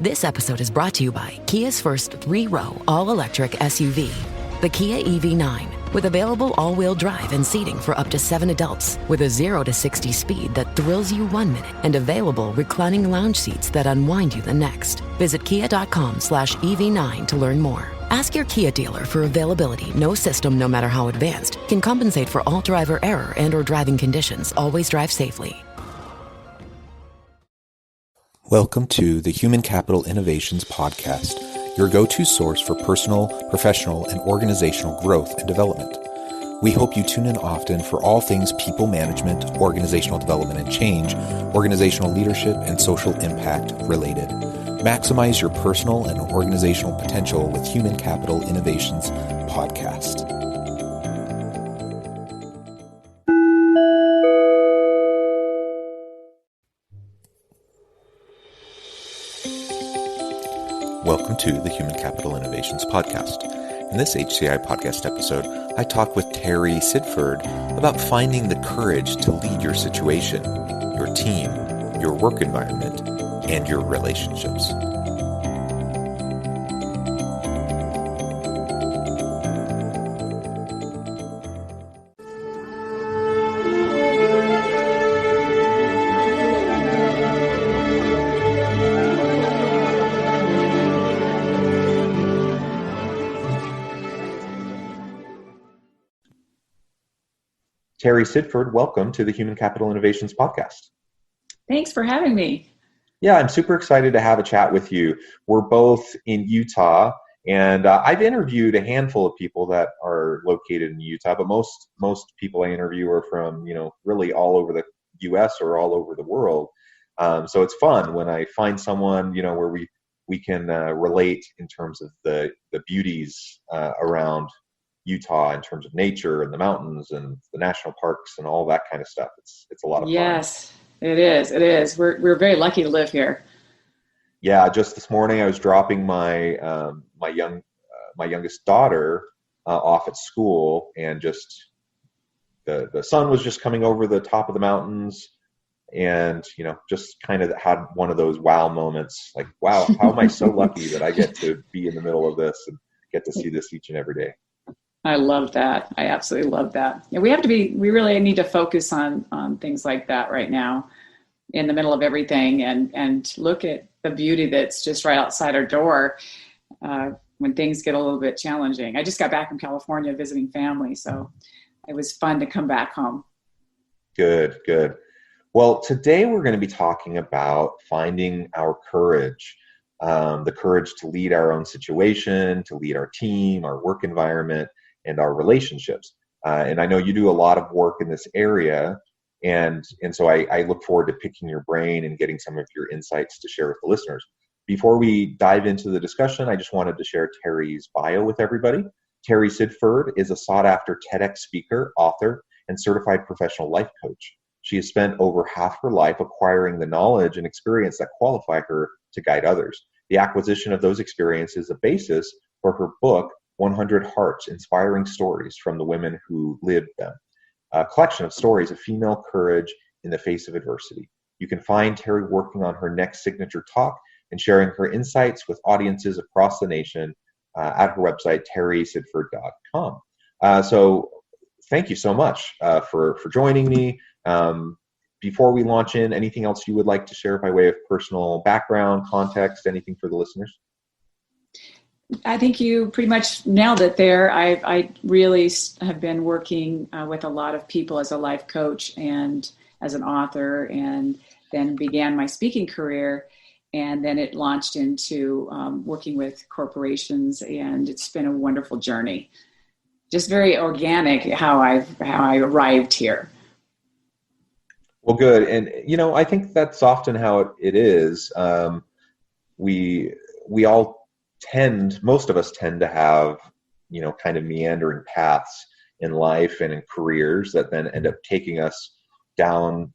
This episode is brought to you by Kia's first 3-row all-electric SUV, the Kia EV9, with available all-wheel drive and seating for up to 7 adults, with a 0 to 60 speed that thrills you 1 minute, and available reclining lounge seats that unwind you the next. Visit kia.com/EV9 to learn more. Ask your Kia dealer for availability. No system, no matter how advanced, can compensate for all driver error and or driving conditions. Always drive safely. Welcome to the Human Capital Innovations Podcast, your go-to source for personal, professional, and organizational growth and development. We hope you tune in often for all things people management, organizational development and change, organizational leadership, and social impact related. Maximize your personal and organizational potential with Human Capital Innovations Podcast. Welcome to the Human Capital Innovations Podcast. In this HCI podcast episode, I talk with Terry Sidford about finding the courage to lead your situation, your team, your work environment, and your relationships. Terry Sidford, welcome to the Human Capital Innovations Podcast. Thanks for having me. Yeah, I'm super excited to have a chat with you. We're both in Utah, and I've interviewed a handful of people that are located in Utah, but most people I interview are from, really all over the U.S. or all over the world. So it's fun when I find someone, where we can relate in terms of the beauties around Utah in terms of nature and the mountains and the national parks and all that kind of stuff. It's a lot of fun. Yes, it is. It is. We're very lucky to live here. Yeah, just this morning I was dropping my my youngest daughter off at school, and just the sun was just coming over the top of the mountains, and just kind of had one of those wow moments, like, wow, how am I so lucky that I get to be in the middle of this and get to see this each and every day. I love that. I absolutely love that. And we really need to focus on things like that right now in the middle of everything, and look at the beauty that's just right outside our door when things get a little bit challenging. I just got back from California visiting family, so it was fun to come back home. Good. Well, today we're going to be talking about finding our courage, the courage to lead our own situation, to lead our team, our work environment, and our relationships. And I know you do a lot of work in this area, and so I look forward to picking your brain and getting some of your insights to share with the listeners. Before we dive into the discussion, I just wanted to share Terry's bio with everybody. Terry Sidford is a sought-after TEDx speaker, author, and certified professional life coach. She has spent over half her life acquiring the knowledge and experience that qualify her to guide others. The acquisition of those experiences is a basis for her book, 100 Hearts, Inspiring Stories from the Women Who Lived Them, a collection of stories of female courage in the face of adversity. You can find Terry working on her next signature talk and sharing her insights with audiences across the nation at her website, terrysidford.com. So thank you so much for joining me. Before we launch in, anything else you would like to share by way of personal background, context, anything for the listeners? I think you pretty much nailed it there. I really have been working with a lot of people as a life coach and as an author, and then began my speaking career, and then it launched into working with corporations, and it's been a wonderful journey. Just very organic how I arrived here. Well, good. And, I think that's often how it is. We all most of us tend to have, kind of meandering paths in life and in careers that then end up taking us down,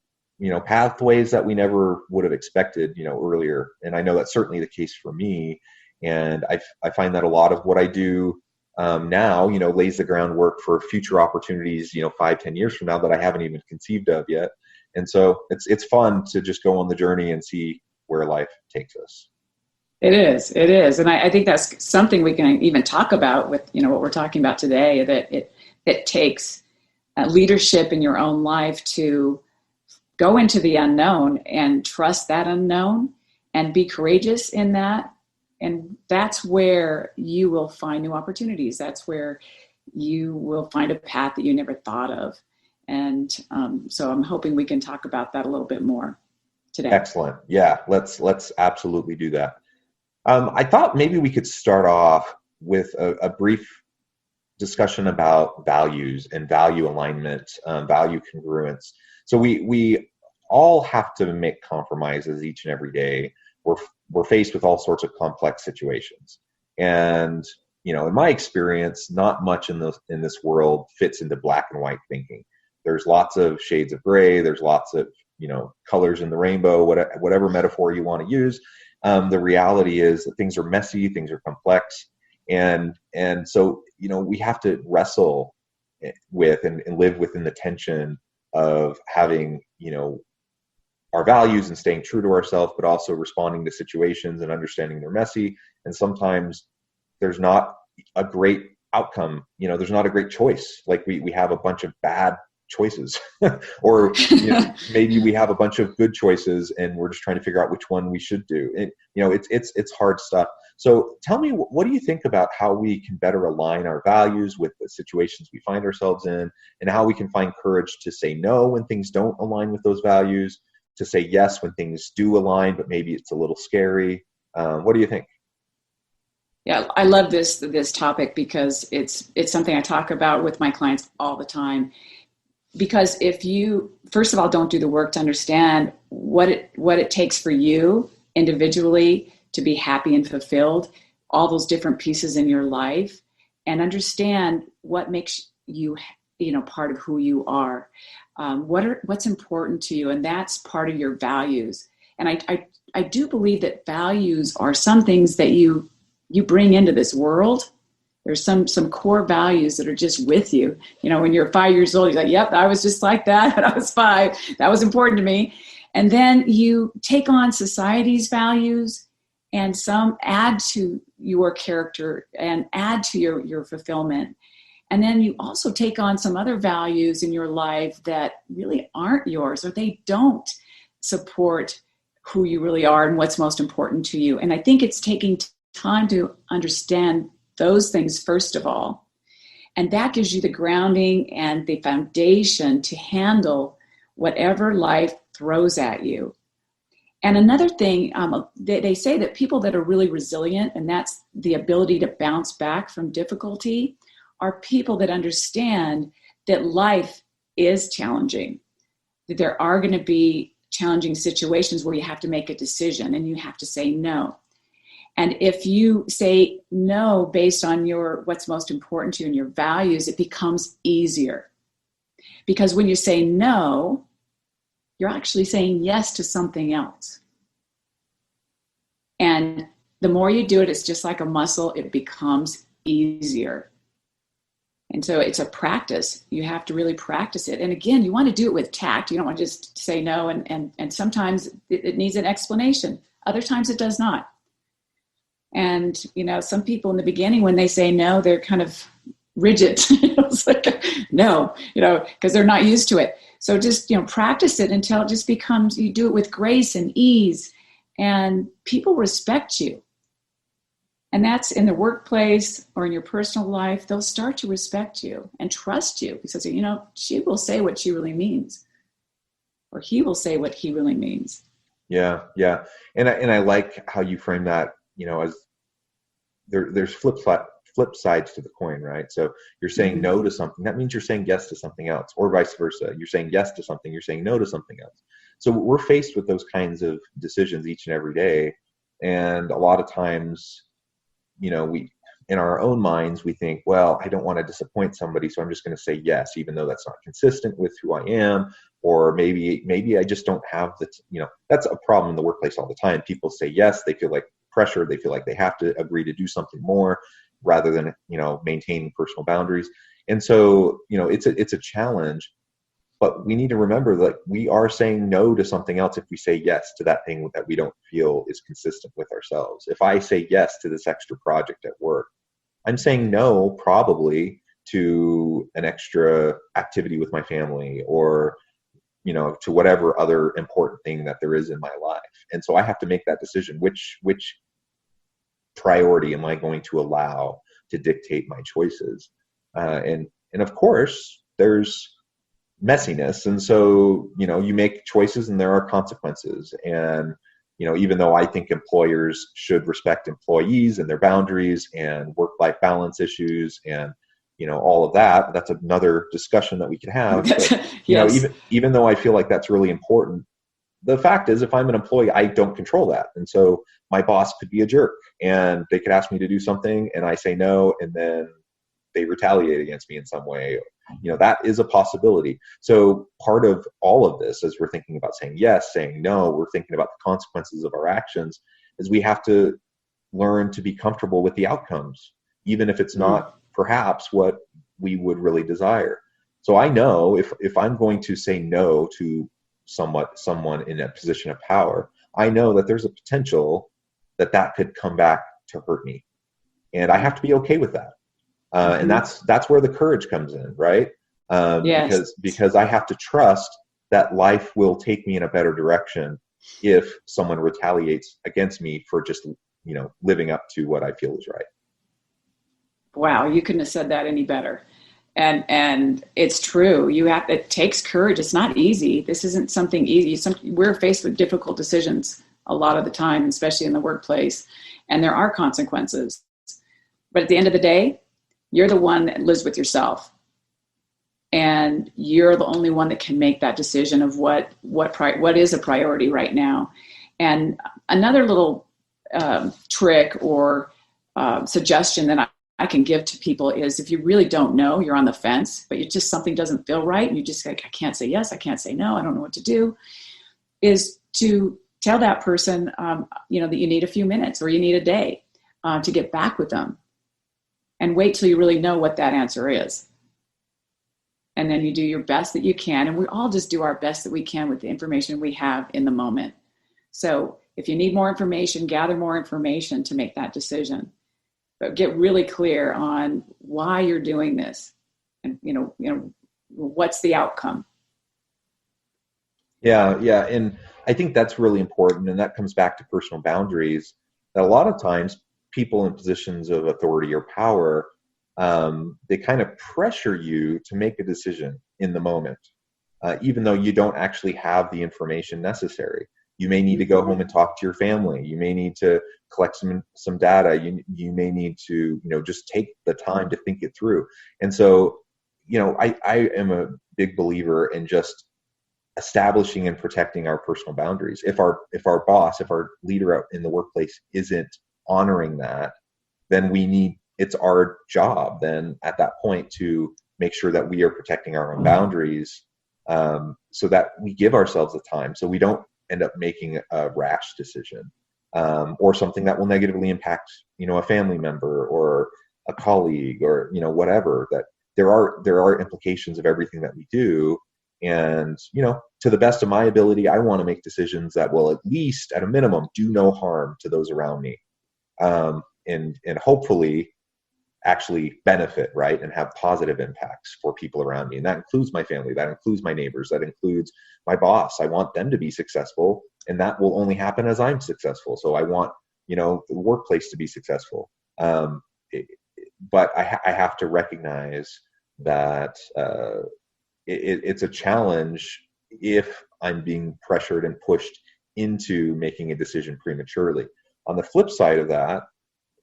pathways that we never would have expected, earlier. And I know that's certainly the case for me. And I find that a lot of what I do now, lays the groundwork for future opportunities, 5-10 years from now that I haven't even conceived of yet. And so it's fun to just go on the journey and see where life takes us. It is. It is. And I think that's something we can even talk about with, what we're talking about today, that it takes leadership in your own life to go into the unknown and trust that unknown and be courageous in that. And that's where you will find new opportunities. That's where you will find a path that you never thought of. And so I'm hoping we can talk about that a little bit more today. Excellent. Yeah, let's absolutely do that. I thought maybe we could start off with a brief discussion about values and value alignment, value congruence. So we all have to make compromises each and every day. We're faced with all sorts of complex situations, and in my experience, not much in this world fits into black and white thinking. There's lots of shades of gray. There's lots of colors in the rainbow. Whatever metaphor you want to use. The reality is that things are messy, things are complex, and so we have to wrestle with and live within the tension of having our values and staying true to ourselves, but also responding to situations and understanding they're messy. And sometimes there's not a great outcome. There's not a great choice. Like we have a bunch of bad choices or maybe we have a bunch of good choices and we're just trying to figure out which one we should do. It's hard stuff. So tell me, what do you think about how we can better align our values with the situations we find ourselves in, and how we can find courage to say no when things don't align with those values, to say yes when things do align, but maybe it's a little scary. What do you think? Yeah, I love this topic because it's something I talk about with my clients all the time. Because if you, first of all, don't do the work to understand what it takes for you individually to be happy and fulfilled, all those different pieces in your life, and understand what makes you, part of who you are, what's important to you, and that's part of your values. And I do believe that values are some things that you bring into this world. There's some core values that are just with you. When you're 5 years old, you're like, yep, I was just like that when I was 5. That was important to me. And then you take on society's values, and some add to your character and add to your fulfillment. And then you also take on some other values in your life that really aren't yours, or they don't support who you really are and what's most important to you. And I think it's taking time to understand those things first of all. And that gives you the grounding and the foundation to handle whatever life throws at you. And another thing, they say that people that are really resilient, and that's the ability to bounce back from difficulty, are people that understand that life is challenging, that there are going to be challenging situations where you have to make a decision and you have to say no. And if you say no based on what's most important to you and your values, it becomes easier. Because when you say no, you're actually saying yes to something else. And the more you do it, it's just like a muscle, it becomes easier. And so it's a practice. You have to really practice it. And again, you want to do it with tact. You don't want to just say no. And sometimes it needs an explanation. Other times it does not. And, some people in the beginning, when they say no, they're kind of rigid. It's like, no, because they're not used to it. So just, practice it until it just becomes, you do it with grace and ease, and people respect you. And that's in the workplace or in your personal life, they'll start to respect you and trust you because, she will say what she really means, or he will say what he really means. Yeah. Yeah. And I like how you frame that, as there's flip sides to the coin, right? So you're saying no to something, that means you're saying yes to something else, or vice versa. You're saying yes to something, you're saying no to something else. So we're faced with those kinds of decisions each and every day. And a lot of times, we, in our own minds, we think, well, I don't want to disappoint somebody, so I'm just going to say yes, even though that's not consistent with who I am. Or maybe I just don't have that's a problem in the workplace all the time. People say yes, they feel like pressure, they feel like they have to agree to do something more rather than, maintaining personal boundaries. And so, it's a challenge. But we need to remember that we are saying no to something else if we say yes to that thing that we don't feel is consistent with ourselves. If I say yes to this extra project at work, I'm saying no probably to an extra activity with my family, or to whatever other important thing that there is in my life. And so I have to make that decision. Which priority am I going to allow to dictate my choices? And of course, there's messiness. And so, you make choices and there are consequences. And, even though I think employers should respect employees and their boundaries and work-life balance issues and, all of that, that's another discussion that we could have. But, Yes. even though I feel like that's really important, the fact is, if I'm an employee, I don't control that. And so my boss could be a jerk and they could ask me to do something and I say no, and then they retaliate against me in some way. That is a possibility. So part of all of this, as we're thinking about saying yes, saying no, we're thinking about the consequences of our actions, is we have to learn to be comfortable with the outcomes, even if it's not perhaps what we would really desire. So I know if I'm going to say no to someone in a position of power, I know that there's a potential that could come back to hurt me. And I have to be okay with that. And that's where the courage comes in, right? Yes. Because I have to trust that life will take me in a better direction if someone retaliates against me for just, living up to what I feel is right. Wow, you couldn't have said that any better. And it's true. It takes courage. It's not easy. This isn't something easy. We're faced with difficult decisions a lot of the time, especially in the workplace, and there are consequences. But at the end of the day, you're the one that lives with yourself, and you're the only one that can make that decision of what is a priority right now. And another little trick or suggestion that I can give to people is, if you really don't know, you're on the fence, but something doesn't feel right, and you just like, I can't say yes, I can't say no, I don't know what to do, is to tell that person, that you need a few minutes or you need a day to get back with them, and wait till you really know what that answer is. And then you do your best that you can. And we all just do our best that we can with the information we have in the moment. So if you need more information, gather more information to make that decision. But get really clear on why you're doing this, and what's the outcome. Yeah, and I think that's really important, and that comes back to personal boundaries. That a lot of times people in positions of authority or power, they kind of pressure you to make a decision in the moment, even though you don't actually have the information necessary. You may need to go home and talk to your family. You may need to collect some data. You may need to, just take the time to think it through. And so, I am a big believer in just establishing and protecting our personal boundaries. If our boss, if our leader out in the workplace isn't honoring that, then it's our job then at that point to make sure that we are protecting our own boundaries, so that we give ourselves the time, so we don't end up making a rash decision, or something that will negatively impact, a family member or a colleague, or, whatever. That there are implications of everything that we do. And, to the best of my ability, I want to make decisions that will, at least at a minimum, do no harm to those around me. And hopefully actually benefit, right, and have positive impacts for people around me. And that includes my family, that includes my neighbors, that includes my boss. I want them to be successful, and that will only happen as I'm successful. So I want, the workplace to be successful. But I have to recognize that it's a challenge if I'm being pressured and pushed into making a decision prematurely. On the flip side of that,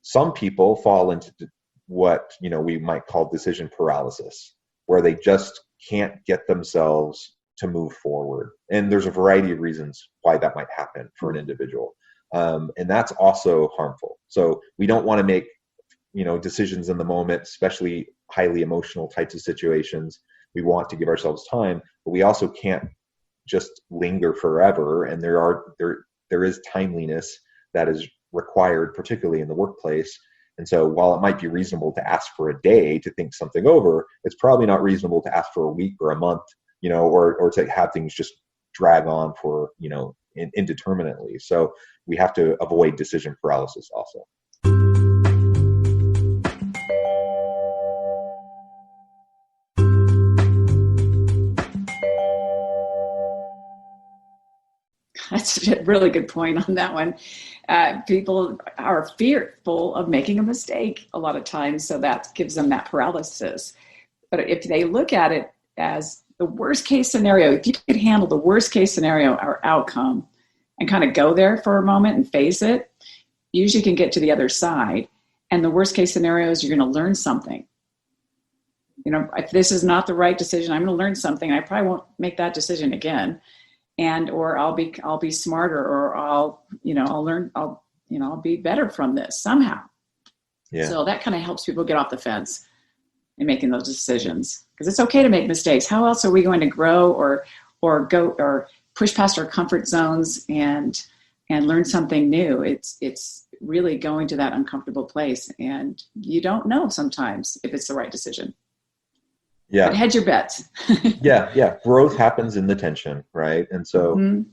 some people fall into what we might call decision paralysis, where they just can't get themselves to move forward. And there's a variety of reasons why that might happen for an individual. And that's also harmful. So we don't want to make, decisions in the moment, especially highly emotional types of situations. We want to give ourselves time, but we also can't just linger forever. And there is timeliness that is required, particularly in the workplace. And so while it might be reasonable to ask for a day to think something over, it's probably not reasonable to ask for a week or a month or to have things just drag on for, indeterminately. So we have to avoid decision paralysis also. That's a really good point on that one. People are fearful of making a mistake a lot of times, so that gives them that paralysis. But if they look at it as the worst case scenario, if you could handle the worst case scenario or outcome and kind of go there for a moment and face it, usually can get to the other side. And the worst case scenario is you're going to learn something. If this is not the right decision, I'm going to learn something. I probably won't make that decision again. Or I'll be smarter, or I'll learn, I'll be better from this somehow. Yeah. So that kind of helps people get off the fence in making those decisions, because it's okay to make mistakes. How else are we going to grow or go or push past our comfort zones and learn something new? It's really going to that uncomfortable place, and you don't know sometimes if it's the right decision. Yeah. But hedge your bets. Yeah. Growth happens in the tension, right? And so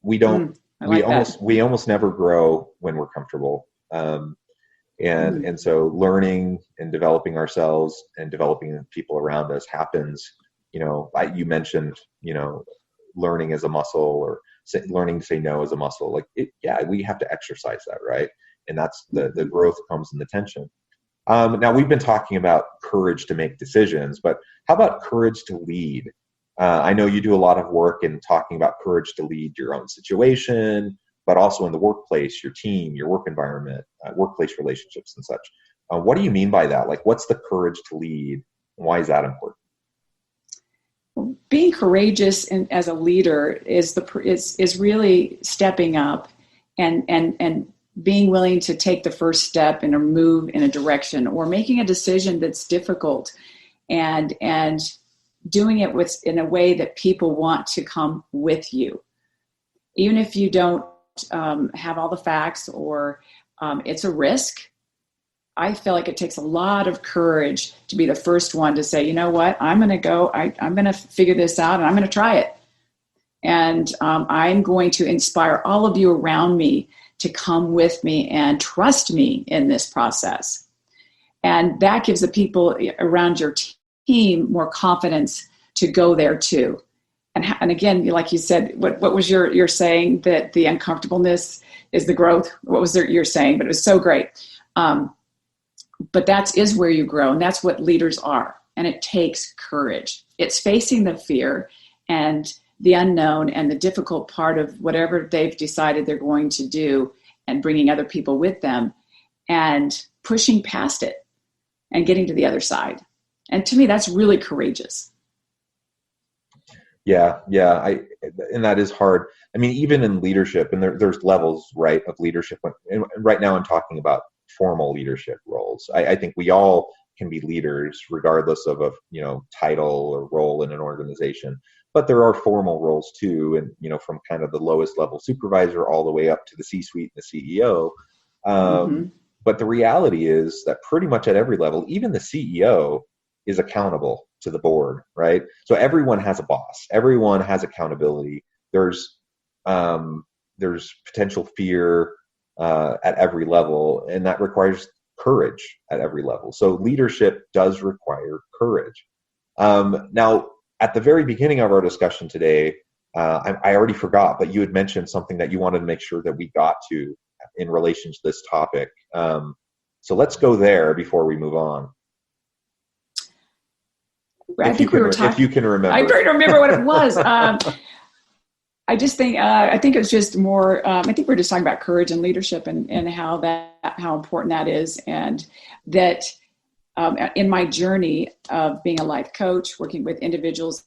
we almost never grow when we're comfortable. And so learning and developing ourselves and developing the people around us happens, like you mentioned, learning as a muscle, or learning to say no as a muscle. We have to exercise that, right? And that's the growth comes in the tension. Now, we've been talking about courage to make decisions, but how about courage to lead? I know you do a lot of work in talking about courage to lead your own situation, but also in the workplace, your team, your work environment, workplace relationships and such. What do you mean by that? What's the courage to lead, and why is that important? Being courageous as a leader is really stepping up and being willing to take the first step and move in a direction, or making a decision that's difficult, and doing it in a way that people want to come with you, even if you don't have all the facts, or it's a risk. I feel like it takes a lot of courage to be the first one to say, you know what, I'm going to go, I'm going to figure this out, and I'm going to try it. And I'm going to inspire all of you around me to come with me and trust me in this process. And that gives the people around your team more confidence to go there too. And again, like you said, what was your saying, that the uncomfortableness is the growth? What was your saying? But it was so great. But that is where you grow, and that's what leaders are. And it takes courage. It's facing the fear and the unknown and the difficult part of whatever they've decided they're going to do, and bringing other people with them and pushing past it and getting to the other side. And to me, that's really courageous. Yeah. And that is hard. I mean, even in leadership, and there's levels, right, of leadership. And right now I'm talking about formal leadership roles. I think we all can be leaders regardless of a title or role in an organization. But there are formal roles too, and from kind of the lowest level supervisor all the way up to the C-suite and the CEO. But the reality is that pretty much at every level, even the CEO is accountable to the board, right? So everyone has a boss. Everyone has accountability. There's potential fear at every level, and that requires courage at every level. So leadership does require courage. Now, at the very beginning of our discussion today, I already forgot, but you had mentioned something that you wanted to make sure that we got to in relation to this topic. So let's go there before we move on. I think we were talking. If you can remember. I don't remember what it was. I just think I think it was just more. I think we're just talking about courage and leadership, and how important that is, and that in my journey of being a life coach, working with individuals,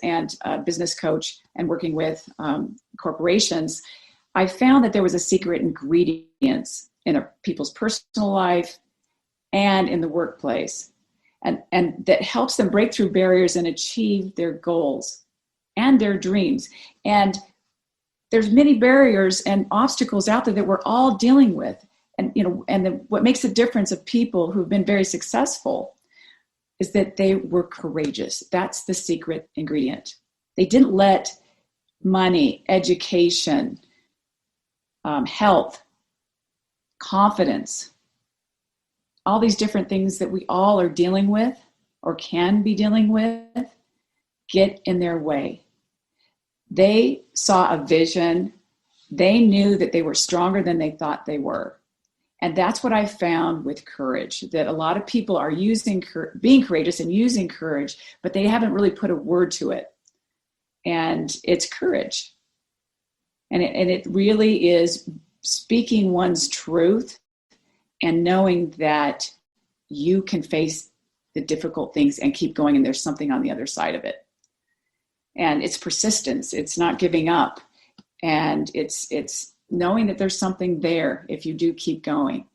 and a business coach, and working with corporations, I found that there was a secret ingredients in people's personal life and in the workplace, and that helps them break through barriers and achieve their goals and their dreams. And there's many barriers and obstacles out there that we're all dealing with. And what makes the difference of people who've been very successful is that they were courageous. That's the secret ingredient. They didn't let money, education, health, confidence, all these different things that we all are dealing with or can be dealing with, get in their way. They saw a vision. They knew that they were stronger than they thought they were. And that's what I found with courage, that a lot of people are being courageous and using courage, but they haven't really put a word to it. And it's courage. And it really is speaking one's truth and knowing that you can face the difficult things and keep going, and there's something on the other side of it. And it's persistence. It's not giving up. And it's knowing that there's something there if you do keep going,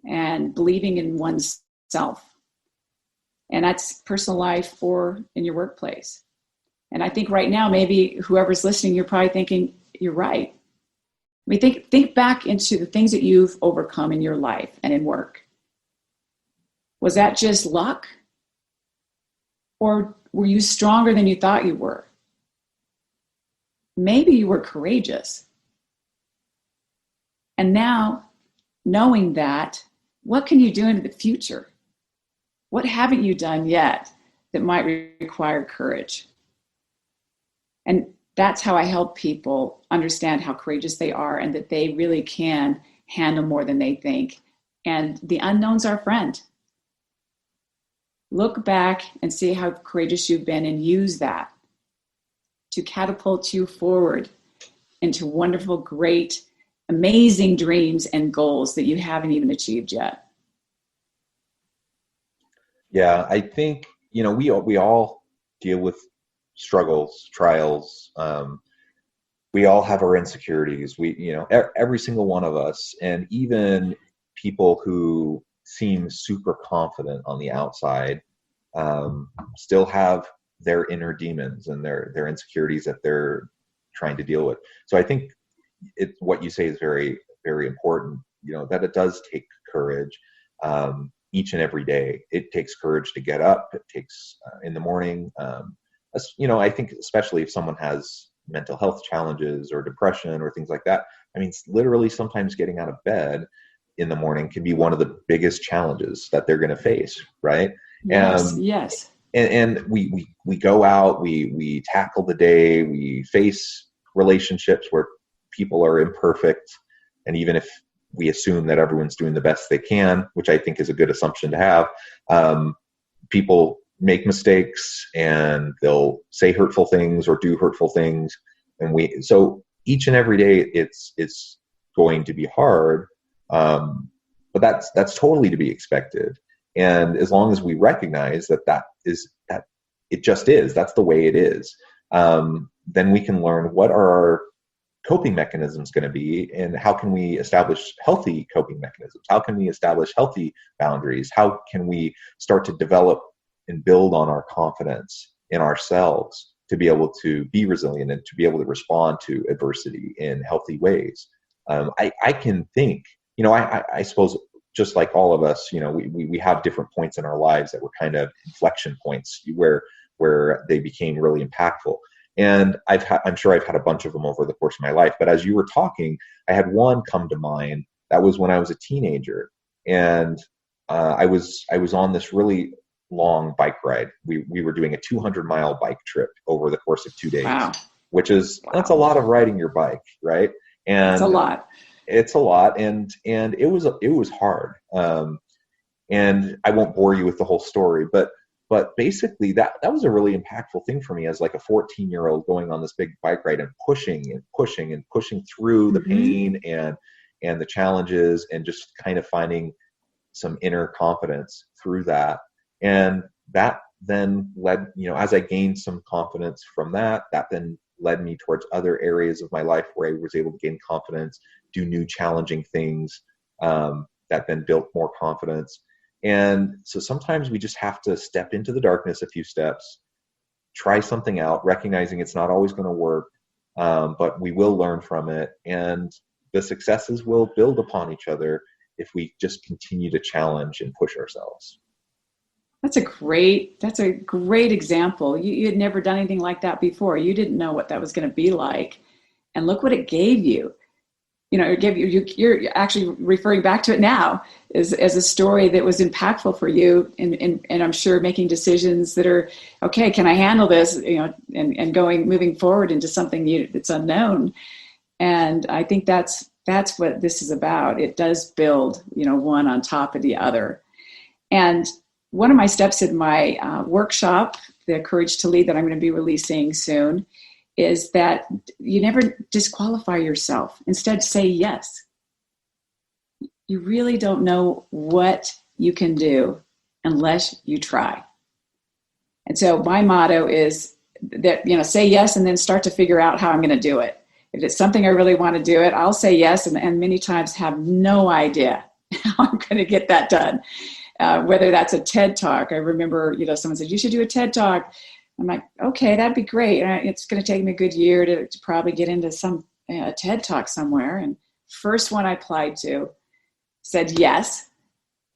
and believing in oneself. And that's personal life or in your workplace. And I think right now, maybe whoever's listening, you're probably thinking, you're right. I mean, think back into the things that you've overcome in your life and in work. Was that just luck? Or were you stronger than you thought you were? Maybe you were courageous. And now, knowing that, what can you do into the future? What haven't you done yet that might require courage? And that's how I help people understand how courageous they are and that they really can handle more than they think. And the unknown's our friend. Look back and see how courageous you've been and use that to catapult you forward into wonderful, great, amazing dreams and goals that you haven't even achieved yet. Yeah, I think, we all deal with struggles, trials. We all have our insecurities. Every single one of us, and even people who seem super confident on the outside, still have their inner demons and their insecurities that they're trying to deal with. So I think what you say is very, very important, that it does take courage each and every day. It takes courage to get up. It takes in the morning. I think especially if someone has mental health challenges or depression or things like that, I mean, literally sometimes getting out of bed in the morning can be one of the biggest challenges that they're going to face, right? Yes. And we go out, we tackle the day, we face relationships where people are imperfect, and even if we assume that everyone's doing the best they can, which I think is a good assumption to have, people make mistakes and they'll say hurtful things or do hurtful things, and so each and every day it's going to be hard, but that's totally to be expected. And as long as we recognize that it just is, that's the way it is, then we can learn what are our coping mechanisms going to be, and how can we establish healthy coping mechanisms? How can we establish healthy boundaries? How can we start to develop and build on our confidence in ourselves to be able to be resilient and to be able to respond to adversity in healthy ways? I can think, I suppose, just like all of us, we have different points in our lives that were kind of inflection points where they became really impactful. And I'm sure I've had a bunch of them over the course of my life. But as you were talking, I had one come to mind. That was when I was a teenager, and I was on this really long bike ride. We were doing a 200-mile bike trip over the course of 2 days, Wow. That's a lot of riding your bike, right? And it's a lot. It's a lot, and it was hard. And I won't bore you with the whole story, but basically that was a really impactful thing for me as like a 14-year-old going on this big bike ride and pushing through the pain and the challenges, and just kind of finding some inner confidence through that. And that then led, as I gained some confidence from that then led me towards other areas of my life where I was able to gain confidence, do new challenging things, that then built more confidence. And so sometimes we just have to step into the darkness a few steps, try something out, recognizing it's not always going to work, but we will learn from it, and the successes will build upon each other if we just continue to challenge and push ourselves. That's a great example. You had never done anything like that before. You didn't know what that was going to be like. And look what it gave you. It gave you're actually referring back to it now as a story that was impactful for you. And I'm sure making decisions that are, okay, can I handle this? And moving forward into something that's unknown. And I think that's what this is about. It does build, one on top of the other. And one of my steps in my workshop, the Courage to Lead, that I'm going to be releasing soon, is that you never disqualify yourself. Instead, say yes. You really don't know what you can do unless you try. And so my motto is that, say yes and then start to figure out how I'm going to do it. If it's something I really want to do it, I'll say yes, and many times have no idea how I'm going to get that done. Whether that's a TED Talk. I remember, someone said, you should do a TED Talk. I'm like, okay, that'd be great. It's going to take me a good year to probably get into some TED Talk somewhere. And first one I applied to said yes.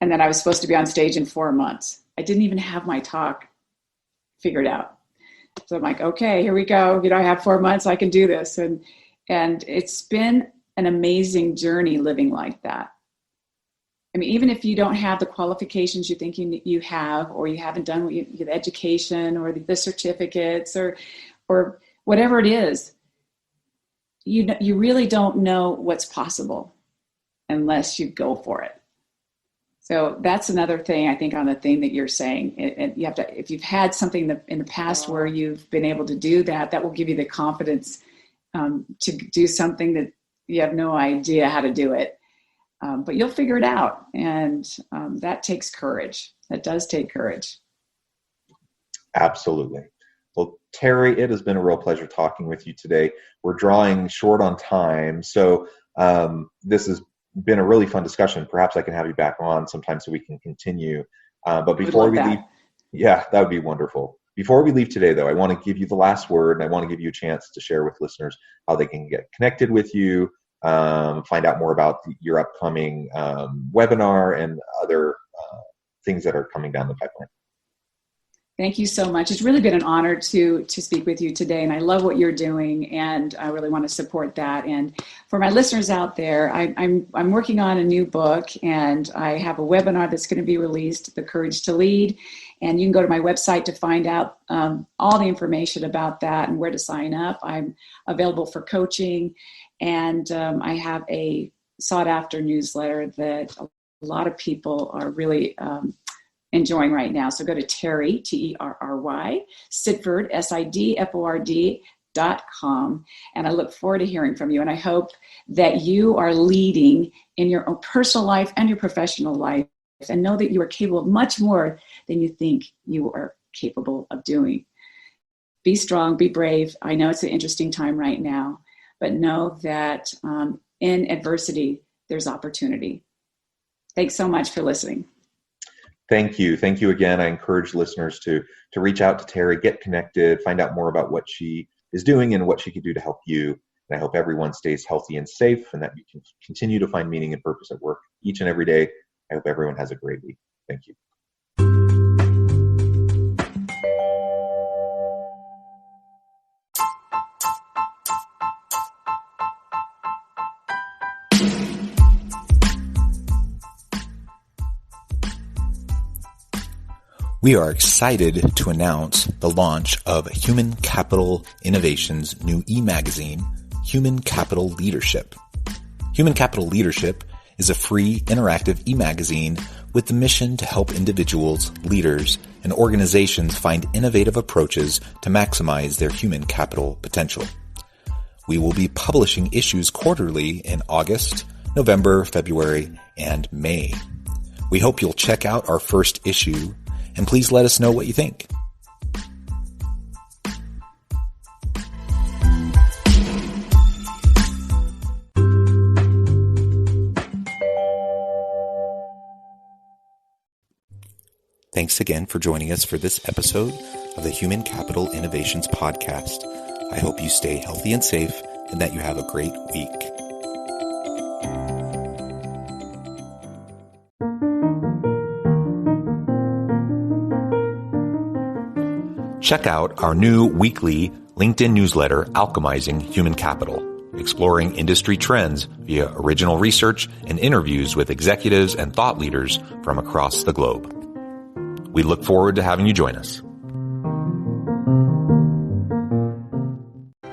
And then I was supposed to be on stage in 4 months. I didn't even have my talk figured out. So I'm like, okay, here we go. I have 4 months. I can do this. And it's been an amazing journey living like that. I mean, even if you don't have the qualifications you think you have, or you haven't done the education or the certificates or whatever it is, you really don't know what's possible unless you go for it. So that's another thing, I think, on the thing that you're saying. And you have to, if you've had something in the past where you've been able to do that, that will give you the confidence to do something that you have no idea how to do it. But you'll figure it out. And that takes courage. That does take courage. Absolutely. Well, Terry, it has been a real pleasure talking with you today. We're drawing short on time. So this has been a really fun discussion. Perhaps I can have you back on sometime so we can continue. But before we leave, yeah, that would be wonderful. Before we leave today, though, I want to give you the last word, and I want to give you a chance to share with listeners how they can get connected with you, find out more about your upcoming webinar and other things that are coming down the pipeline. Thank you so much. It's really been an honor to speak with you today, and I love what you're doing, and I really want to support that. And for my listeners out there, I'm working on a new book, and I have a webinar that's going to be released, The Courage to Lead, and you can go to my website to find out all the information about that and where to sign up. I'm available for coaching, and I have a sought-after newsletter that a lot of people are really enjoying right now. So go to Terry, Terry, Sidford, SIDFORD.com. And I look forward to hearing from you. And I hope that you are leading in your own personal life and your professional life, and know that you are capable of much more than you think you are capable of doing. Be strong, be brave. I know it's an interesting time right now, but know that in adversity, there's opportunity. Thanks so much for listening. Thank you. Thank you again. I encourage listeners to reach out to Terry, get connected, find out more about what she is doing and what she could do to help you. And I hope everyone stays healthy and safe, and that you can continue to find meaning and purpose at work each and every day. I hope everyone has a great week. Thank you. We are excited to announce the launch of Human Capital Innovation's new e-magazine, Human Capital Leadership. Human Capital Leadership is a free, interactive e-magazine with the mission to help individuals, leaders, and organizations find innovative approaches to maximize their human capital potential. We will be publishing issues quarterly in August, November, February, and May. We hope you'll check out our first issue, and please let us know what you think. Thanks again for joining us for this episode of the Human Capital Innovations Podcast. I hope you stay healthy and safe, and that you have a great week. Check out our new weekly LinkedIn newsletter, Alchemizing Human Capital, exploring industry trends via original research and interviews with executives and thought leaders from across the globe. We look forward to having you join us.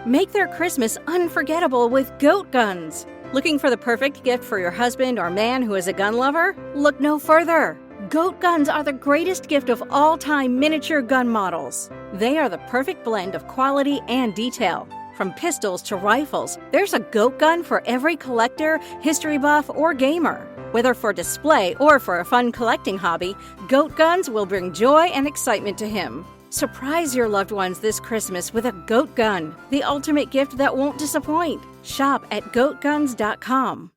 Make their Christmas unforgettable with Goat Guns. Looking for the perfect gift for your husband or man who is a gun lover? Look no further. Goat Guns are the greatest gift of all time miniature gun models. They are the perfect blend of quality and detail. From pistols to rifles, there's a Goat Gun for every collector, history buff, or gamer. Whether for display or for a fun collecting hobby, Goat Guns will bring joy and excitement to him. Surprise your loved ones this Christmas with a Goat Gun, the ultimate gift that won't disappoint. Shop at goatguns.com.